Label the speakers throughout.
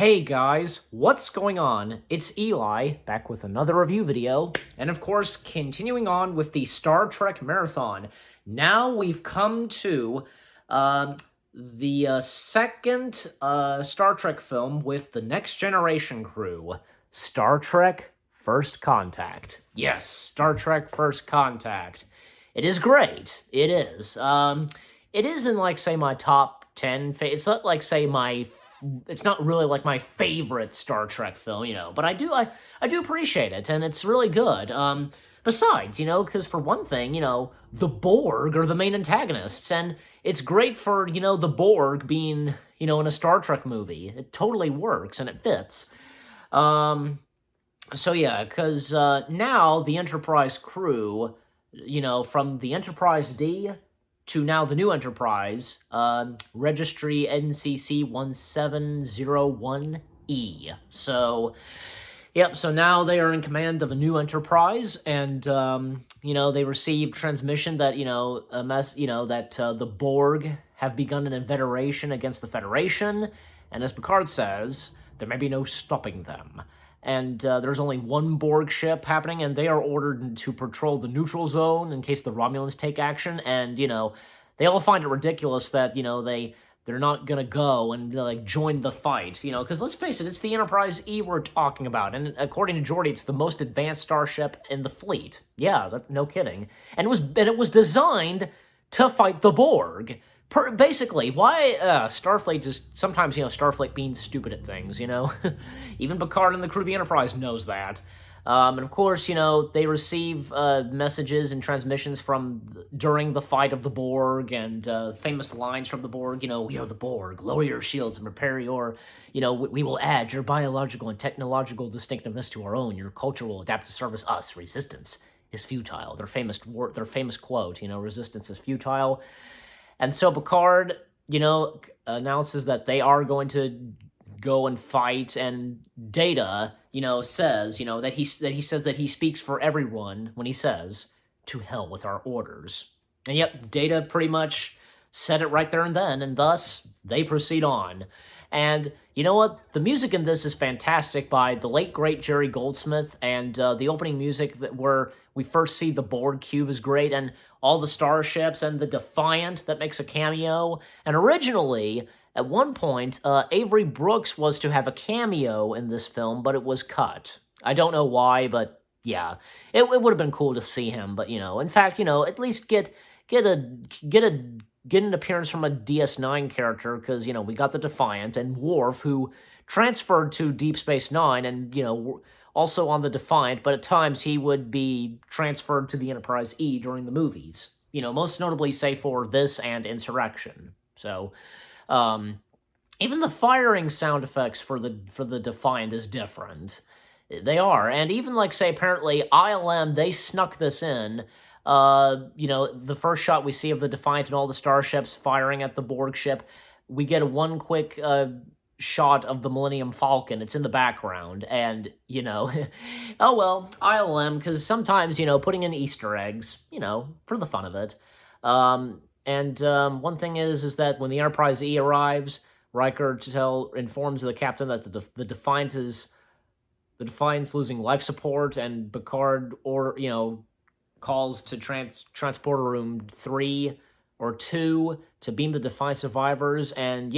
Speaker 1: Hey guys, what's going on? It's Eli, back with another review video, and of course, continuing on with the Star Trek Marathon. Now we've come to the second Star Trek film with the Next Generation crew, Star Trek First Contact. Yes, Star Trek First Contact. It is great. It is. It is in, like, say, my top 10. It's not like, say, it's not really like my favorite Star Trek film, but I do appreciate it, and it's really good. Besides, because for one thing, the Borg are the main antagonists, and it's great for, the Borg being, in a Star Trek movie. It totally works, and it fits. So yeah, because now the Enterprise crew, from the Enterprise D to now the new Enterprise, registry NCC 1701E. So, yep, so now they are in command of a new Enterprise, and, they received transmission that, the Borg have begun an inveteration against the Federation, and as Picard says, there may be no stopping them. And there's only one Borg ship happening, and they are ordered to patrol the neutral zone in case the Romulans take action, and, they all find it ridiculous that, they're not gonna go and, join the fight, because let's face it, it's the Enterprise E we're talking about, and according to Geordi, it's the most advanced starship in the fleet. Yeah, that's no kidding. And it was designed to fight the Borg. Basically, why Starfleet just sometimes, Starfleet being stupid at things, Even Picard and the crew of the Enterprise knows that. And of course, they receive messages and transmissions during the fight of the Borg, and famous lines from the Borg, "We are the Borg, lower your shields and prepare your, we will add your biological and technological distinctiveness to our own. Your culture will adapt to service us. Resistance is futile." Their famous quote, "Resistance is futile." And so Picard, announces that they are going to go and fight, and Data, says, that he says that he speaks for everyone when he says, "To hell with our orders." And yep, Data pretty much said it right there and then, and thus they proceed on. And you know what? The music in this is fantastic by the late, great Jerry Goldsmith, and the opening music where we first see the Borg cube is great, and all the starships, and the Defiant that makes a cameo. And originally, at one point, Avery Brooks was to have a cameo in this film, but it was cut. I don't know why, but yeah, it would have been cool to see him. But in fact, at least get an appearance from a DS9 character, because we got the Defiant and Worf, who transferred to Deep Space Nine, and also on the Defiant, but at times he would be transferred to the Enterprise E during the movies. Most notably, say, for this and Insurrection. So, even the firing sound effects for the Defiant is different. They are, and even, say, apparently ILM, they snuck this in. The first shot we see of the Defiant and all the starships firing at the Borg ship, we get one quick shot of the Millennium Falcon. It's in the background, and oh well, ILM, because sometimes putting in Easter eggs, for the fun of it. And one thing is that when the Enterprise E arrives, Riker informs the captain that the Defiant's losing life support, and Picard calls to transporter room 3 or 2 to beam the Defiant survivors, and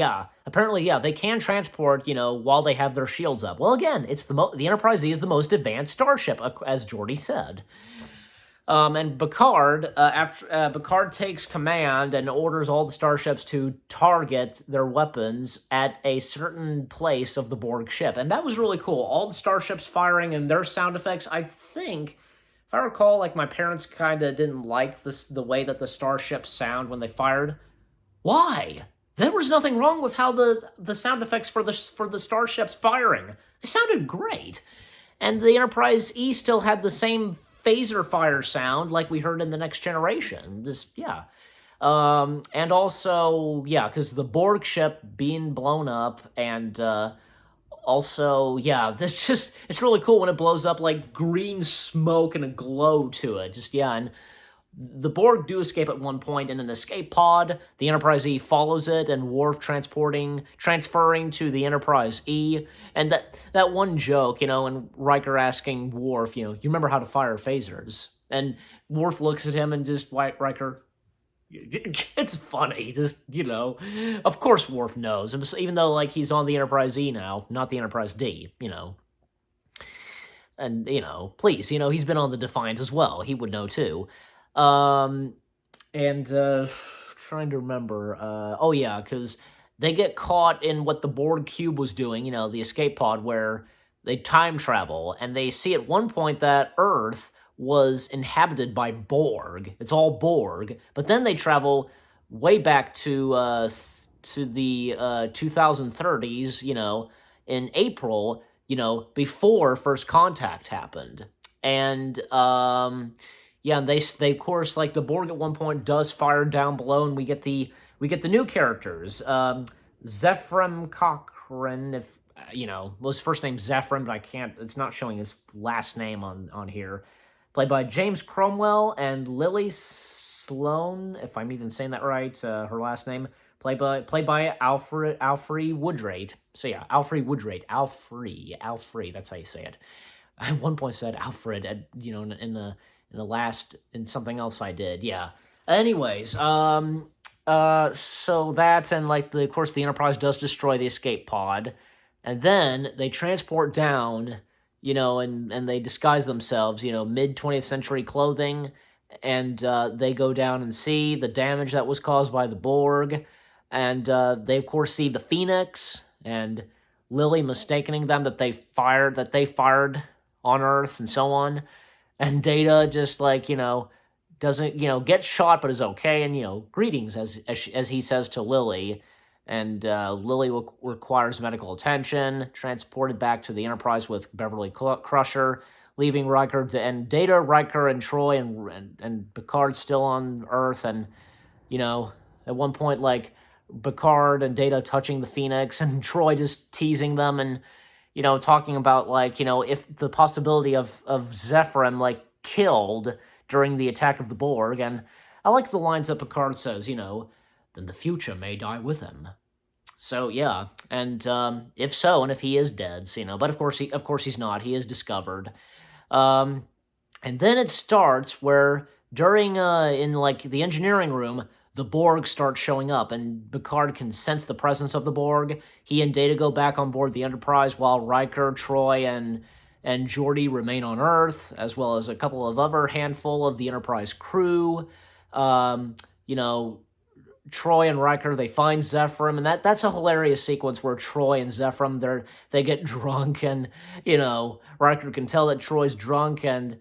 Speaker 1: apparently they can transport, while they have their shields up. Well, again, it's the Enterprise E is the most advanced starship, as Geordi said. And Picard, after Picard takes command and orders all the starships to target their weapons at a certain place of the Borg ship, and that was really cool. All the starships firing and their sound effects. I think, if I recall, my parents kind of didn't like the way that the starships sound when they fired. Why? There was nothing wrong with how the sound effects for the starships firing. They sounded great, and the Enterprise E still had the same phaser fire sound like we heard in the Next Generation. And also, because the Borg ship being blown up, and also, it's really cool when it blows up, like green smoke and a glow to it. And the Borg do escape at one point in an escape pod. The Enterprise E follows it, and Worf transferring to the Enterprise E. And that one joke, and Riker asking Worf, you remember how to fire phasers? And Worf looks at him and just, Riker, it's funny. Just, of course Worf knows. Even though, like, he's on the Enterprise E now, not the Enterprise D, And, please, he's been on the Defiant as well. He would know too. And trying to remember. Oh yeah, because they get caught in what the Borg cube was doing. The escape pod where they time travel, and they see at one point that Earth was inhabited by Borg. It's all Borg, but then they travel way back to the 2030s. In April. Before First Contact happened, and yeah, and they of course, like, the Borg at one point does fire down below, and we get the new characters. Zephrem Cochrane, if well, his first name's Zephrem, but it's not showing his last name on here. Played by James Cromwell, and Lily Sloan, if I'm even saying that right, her last name. Played by Alfred Woodrate. So yeah, Alfred Woodrate. Alfred. That's how you say it. I at one point said Alfred, in something else I did. Yeah. Anyways, so that, and of course the Enterprise does destroy the escape pod, and then they transport down, and they disguise themselves, mid 20th century clothing, and they go down and see the damage that was caused by the Borg. And they, of course, see the Phoenix, and Lily mistaking them that they fired on Earth, and so on. And Data just, doesn't, get shot, but is okay, and, greetings, as he says to Lily. And Lily requires medical attention, transported back to the Enterprise with Beverly Crusher, leaving Riker and Data, Riker, and Troy, and Picard still on Earth, and, at one point, Picard and Data touching the Phoenix, and Troy just teasing them, and talking about if the possibility of Zephrem killed during the attack of the Borg. And I like the lines that Picard says, then the future may die with him. So yeah, and if so, and if he is dead, but of course he's not. He is discovered, and then it starts where during in the engineering room, the Borg start showing up, and Picard can sense the presence of the Borg. He and Data go back on board the Enterprise, while Riker, Troy, and Geordi remain on Earth, as well as a couple of other handful of the Enterprise crew. Troy and Riker, they find Zephrem, and that's a hilarious sequence where Troy and Zephrem, they get drunk, and, Riker can tell that Troy's drunk, and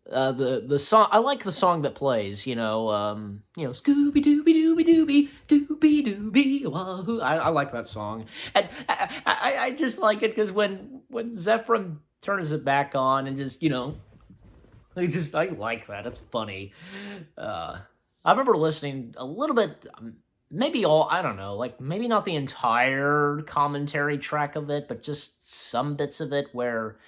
Speaker 1: the song, I like the song that plays, Scooby Dooby Dooby Dooby Dooby Dooby Wahoo. I like that song, and I just like it because when Zephrem turns it back on, and just I like that. It's funny. I remember listening a little bit, maybe I don't know, maybe not the entire commentary track of it, but just some bits of it where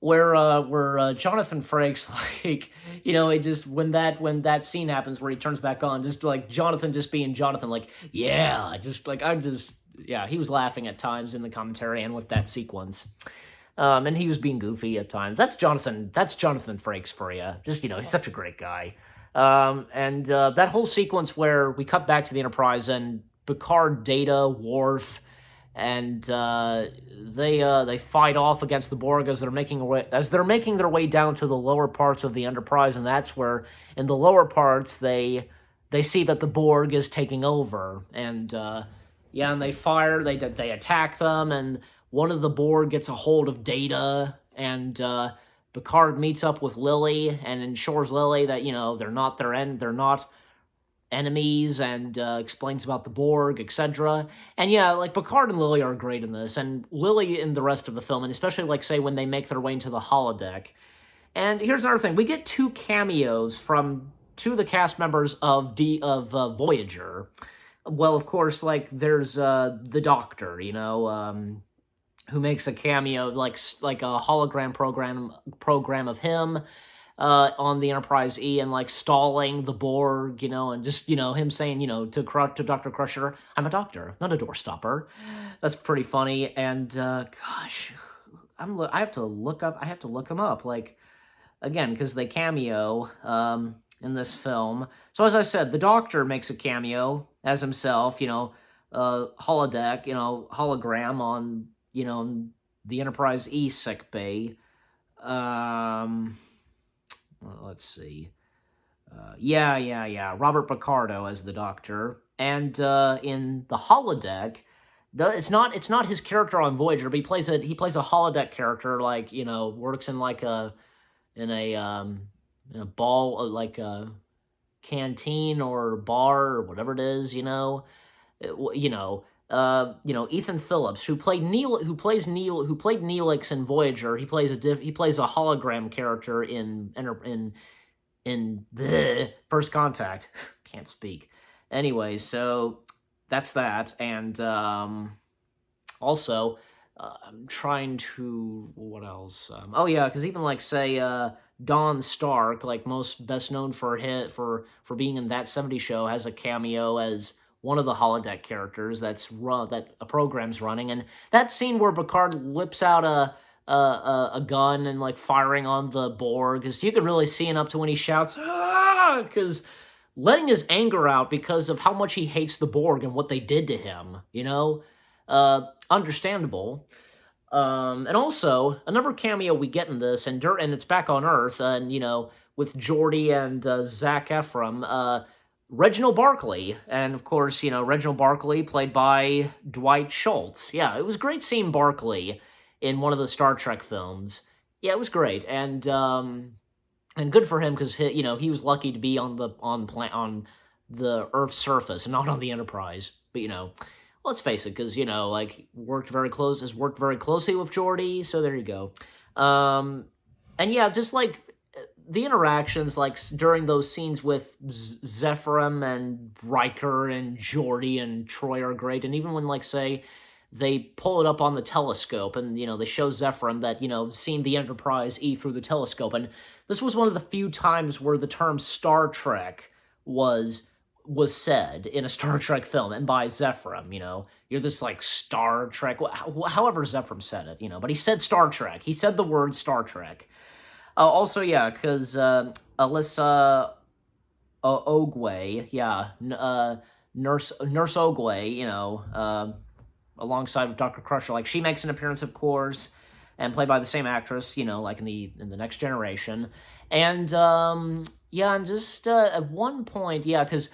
Speaker 1: Jonathan Frakes, it just, when that scene happens where he turns back on, just Jonathan just being Jonathan, yeah, yeah, he was laughing at times in the commentary and with that sequence. And he was being goofy at times. That's Jonathan Frakes for you. Just, he's such a great guy. And that whole sequence where we cut back to the Enterprise and Picard, Data, Worf, and they fight off against the Borg as they're making their way down to the lower parts of the Enterprise, and that's where in the lower parts they see that the Borg is taking over, and and they attack them, and one of the Borg gets a hold of Data, and Picard meets up with Lily and ensures Lily that they're not enemies, and explains about the Borg, etc. And yeah, Picard and Lily are great in this, and Lily in the rest of the film, and especially say when they make their way into the holodeck. And here's another thing: we get two cameos from two of the cast members of Voyager. Well, of course, there's the Doctor, who makes a cameo, like a hologram program of him. on the Enterprise E and like stalling the Borg, and just him saying, to Dr. Crusher, "I'm a doctor, not a doorstopper." That's pretty funny. And gosh, I have to look up. I have to look them up. Like again, because they cameo in this film. So as I said, the Doctor makes a cameo as himself. Holodeck, hologram on the Enterprise E sick bay. Well, let's see. Yeah. Robert Picardo as the Doctor, and in the holodeck, it's not his character on Voyager, but he plays a holodeck character, like works in like in a ball, like a canteen or bar or whatever it is, Ethan Phillips, who played Neelix in Voyager. He plays a hologram character in the First Contact. Can't speak. Anyway, so that's that, and also I'm trying to what else? Oh yeah, because even like say Don Stark, like most best known for being in That 70s Show, has a cameo as one of the holodeck characters that a program's running, and that scene where Picard whips out a gun and like firing on the Borg, because you could really see it up to when he shouts, "Ah!" because letting his anger out because of how much he hates the Borg and what they did to him, understandable. And also, another cameo we get in this, and it's back on Earth, and, with Geordi and Zac Efron, Reginald Barkley. And, of course, Reginald Barkley, played by Dwight Schultz. Yeah, it was great seeing Barkley in one of the Star Trek films. Yeah, it was great. And good for him, because, he was lucky to be on the Earth's surface and not on the Enterprise. But, let's face it, because worked very closely with Geordi, so there you go. And yeah, just like the interactions, like during those scenes with Zephrem and Riker and Geordi and Troy are great, and even when like say they pull it up on the telescope and they show Zephrem that seeing the Enterprise E through the telescope, and this was one of the few times where the term Star Trek was said in a Star Trek film, and by Zephrem, you're this like Star Trek, however Zephrem said it, but he said Star Trek. He said the word Star Trek. Also, yeah, because Alyssa Ogway, yeah, Nurse Ogway, alongside with Dr. Crusher, like she makes an appearance, of course, and played by the same actress, like in the Next Generation, and yeah, and just at one point, yeah, because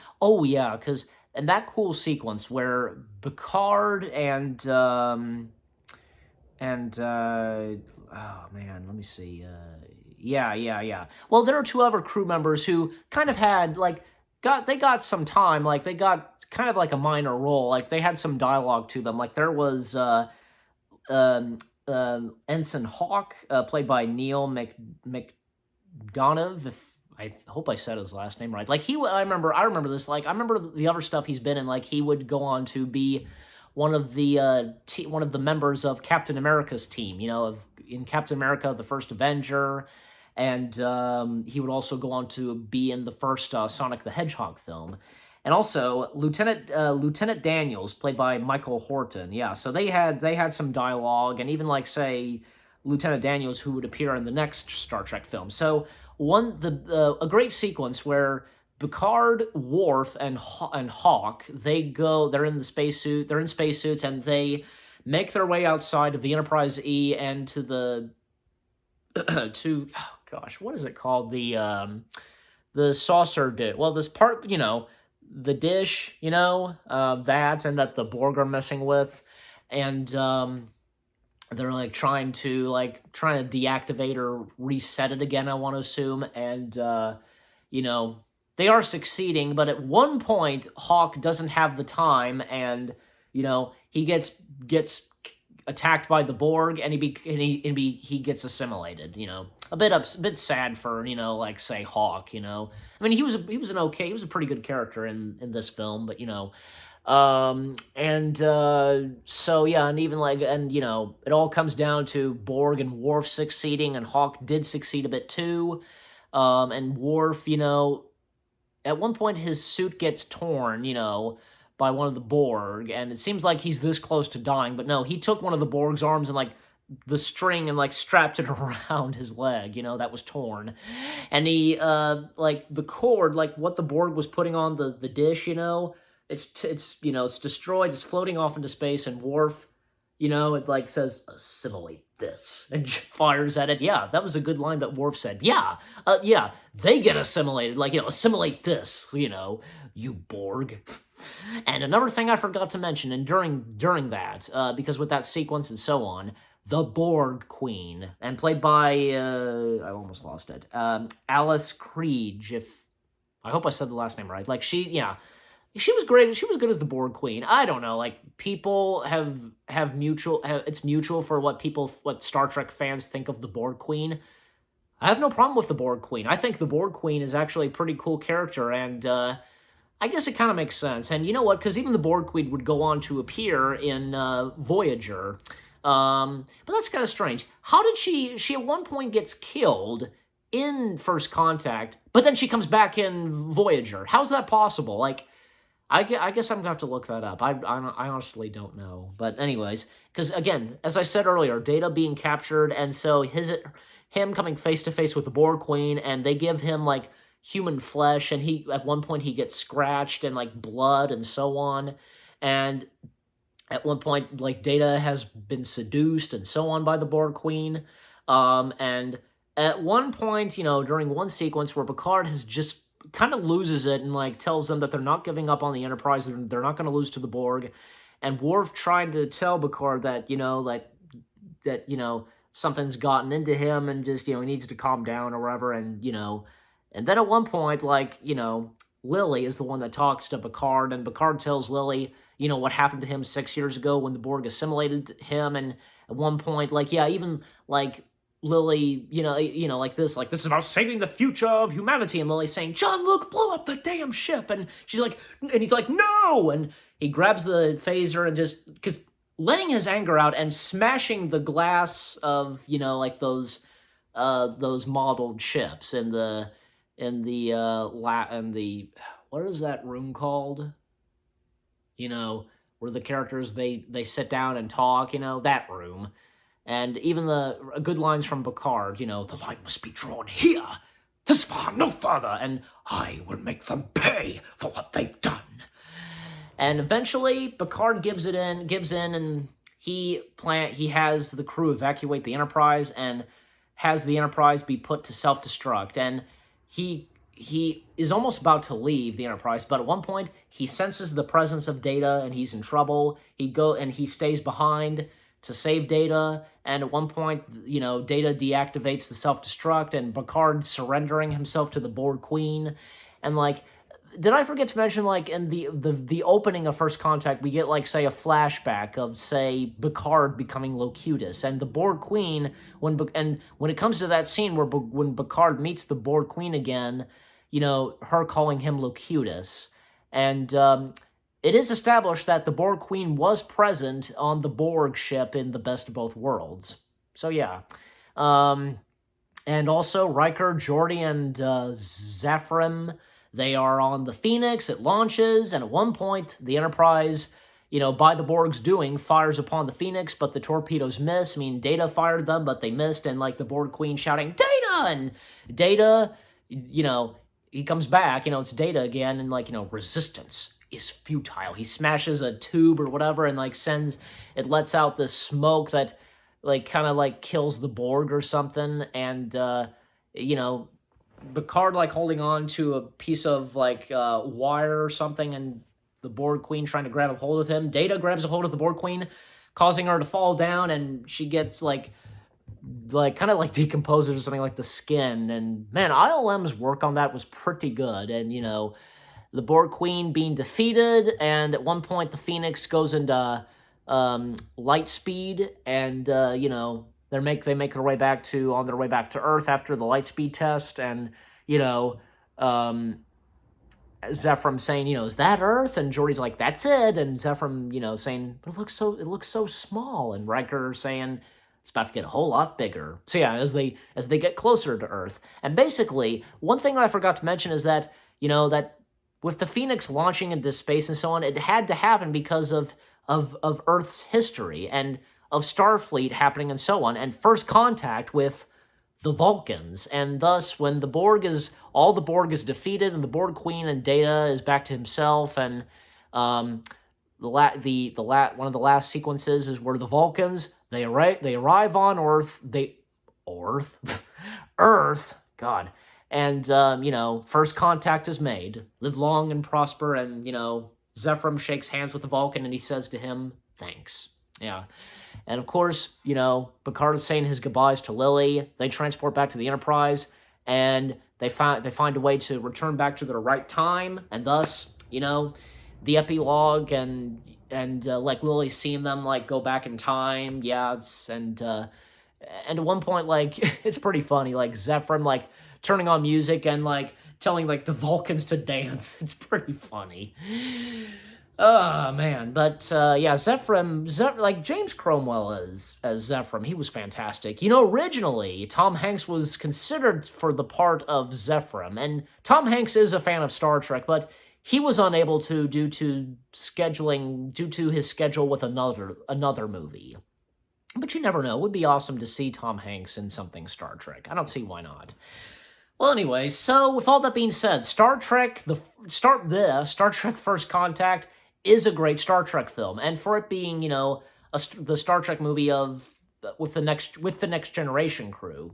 Speaker 1: and that cool sequence where Picard and oh man, let me see, yeah. Well, there are two other crew members who kind of had got some time, like they got kind of like a minor role, like they had some dialogue to them, like there was Ensign Hawk, played by Neil McDonough. If I hope I said his last name right. Like I remember this. Like I remember the other stuff he's been in. Like he would go on to be one of the members of Captain America's team. In Captain America: The First Avenger, and he would also go on to be in the first Sonic the Hedgehog film. And also Lieutenant Daniels, played by Michael Horton. Yeah, so they had some dialogue, and even like say Lieutenant Daniels, who would appear in the next Star Trek film. So a great sequence where Picard, Worf, and Hawk, they're in spacesuits, and they make their way outside of the Enterprise E and to the to oh gosh, what is it called, the saucer dish? Well, this part, the dish, that, and that the Borg are messing with, and they're like trying to deactivate or reset it again, I want to assume, and they are succeeding, but at one point Hawk doesn't have the time, and he gets attacked by the Borg, and he gets assimilated. A bit sad for say Hawk. I mean, he was a pretty good character in this film, but so yeah, and even it all comes down to Borg and Worf succeeding, and Hawk did succeed a bit too. And Worf, at one point his suit gets torn, by one of the Borg, and it seems like he's this close to dying, but no, he took one of the Borg's arms and like the string and like strapped it around his leg, that was torn. And he like the cord, like what the Borg was putting on the dish, it's destroyed, it's floating off into space, and Worf, it like says, assimilate this, and fires at it. Yeah, that was a good line that Worf said. Yeah, they get assimilated, like, assimilate this, you Borg. And another thing I forgot to mention, and during that, because with that sequence and so on, the Borg Queen, and played by, I almost lost it, Alice Krige, I hope I said the last name right, like, she was great. She was good as the Borg Queen. I don't know. Like, people it's mutual for what Star Trek fans think of the Borg Queen. I have no problem with the Borg Queen. I think the Borg Queen is actually a pretty cool character, and I guess it kind of makes sense. And you know what? Because even the Borg Queen would go on to appear in Voyager. But that's kind of strange. How did she at one point gets killed in First Contact, but then she comes back in Voyager? How's that possible? Like, I guess I'm going to have to look that up. I honestly don't know. But anyways, because again, as I said earlier, Data being captured, and so him coming face-to-face with the Borg Queen, and they give him, like, human flesh, and at one point he gets scratched, and, like, blood, and so on. And at one point, like, Data has been seduced, and so on, by the Borg Queen. And at one point, during one sequence where Picard has just kind of loses it and like tells them that they're not giving up on the Enterprise, they're not going to lose to the Borg, and Worf trying to tell Picard that something's gotten into him and just he needs to calm down or whatever, and and then at one point, like, Lily is the one that talks to Picard, and Picard tells Lily what happened to him 6 years ago when the Borg assimilated him, and at one point, like, yeah, even like Lily, like this is about saving the future of humanity, and Lily's saying, John Luke, blow up the damn ship, and she's like, and he's like, no, and he grabs the phaser and just, because letting his anger out and smashing the glass of, like those modeled ships in the what is that room called? Where the characters, they sit down and talk, that room. And even the good lines from Picard, the line must be drawn here, this far, no further, and I will make them pay for what they've done. And eventually, Picard gives in, and he has the crew evacuate the Enterprise, and has the Enterprise be put to self-destruct. And he is almost about to leave the Enterprise, but at one point, he senses the presence of Data, and he's in trouble. He stays behind to save Data, and at one point, Data deactivates the self-destruct, and Picard surrendering himself to the Borg Queen, and, like, did I forget to mention, like, in the opening of First Contact, we get, like, say, a flashback of, say, Picard becoming Locutus, and the Borg Queen, when it comes to that scene when Picard meets the Borg Queen again, her calling him Locutus, and, it is established that the Borg Queen was present on the Borg ship in the Best of Both Worlds. So, yeah. And also, Riker, Geordi, and Zephrem, they are on the Phoenix. It launches, and at one point, the Enterprise, by the Borg's doing, fires upon the Phoenix, but the torpedoes miss. I mean, Data fired them, but they missed, and, like, the Borg Queen shouting, Data! And Data, he comes back, it's Data again, and, like, resistance is futile. He smashes a tube or whatever, and like it lets out this smoke that like kind of like kills the Borg or something, and Picard like holding on to a piece of like wire or something, and the Borg Queen trying to grab a hold of him. Data grabs a hold of the Borg Queen, causing her to fall down, and she gets like kind of like decomposes or something, like the skin. And man, ILM's work on that was pretty good, and the Borg Queen being defeated, and at one point the Phoenix goes into light speed, and they make their way back to Earth after the light speed test, and Zephrem saying, is that Earth? And Geordi's like, that's it, and Zephrem, saying, but it looks so small, and Riker saying, it's about to get a whole lot bigger. So yeah, as they get closer to Earth, and basically, one thing that I forgot to mention is that, that with the Phoenix launching into space and so on, it had to happen because of Earth's history and of Starfleet happening and so on, and first contact with the Vulcans, and thus when all the Borg is defeated, and the Borg Queen and Data is back to himself, and one of the last sequences is where the Vulcans they arrive on Earth, God, and first contact is made. Live long and prosper, and Zephrem shakes hands with the Vulcan, and he says to him, "Thanks." Yeah. And of course, Picard is saying his goodbyes to Lily. They transport back to the Enterprise, and they find a way to return back to their right time, and thus, the epilogue and like Lily seeing them like go back in time, and at one point, like it's pretty funny, like Zephrem like turning on music and like telling like the Vulcans to dance. It's pretty funny. Oh, man. But, yeah, like, James Cromwell as Zephrem, he was fantastic. Originally, Tom Hanks was considered for the part of Zephrem, and Tom Hanks is a fan of Star Trek, but he was unable to due to his schedule with another movie. But you never know. It would be awesome to see Tom Hanks in something Star Trek. I don't see why not. Well, anyway, so with all that being said, Star Trek First Contact is a great Star Trek film, and for it being, the Star Trek movie with the next generation crew.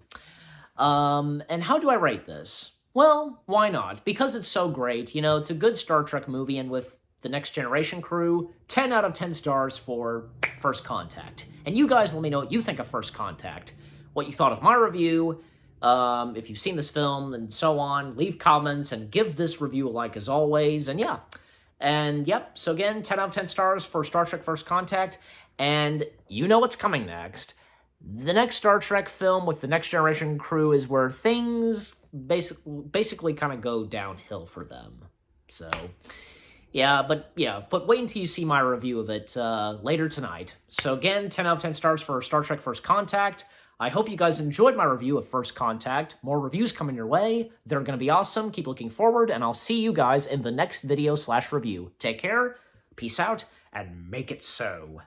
Speaker 1: And how do I rate this? Well, why not? Because it's so great, it's a good Star Trek movie, and with the next generation crew, 10 out of 10 stars for First Contact. And you guys let me know what you think of First Contact, what you thought of my review, if you've seen this film, and so on. Leave comments, and give this review a like as always, and yeah. And yep, so again, 10 out of 10 stars for Star Trek First Contact, and you know what's coming next. The next Star Trek film with the next generation crew is where things basically kind of go downhill for them. So, but wait until you see my review of it later tonight. So again, 10 out of 10 stars for Star Trek First Contact. I hope you guys enjoyed my review of First Contact. More reviews coming your way. They're going to be awesome. Keep looking forward, and I'll see you guys in the next video/review. Take care, peace out, and make it so.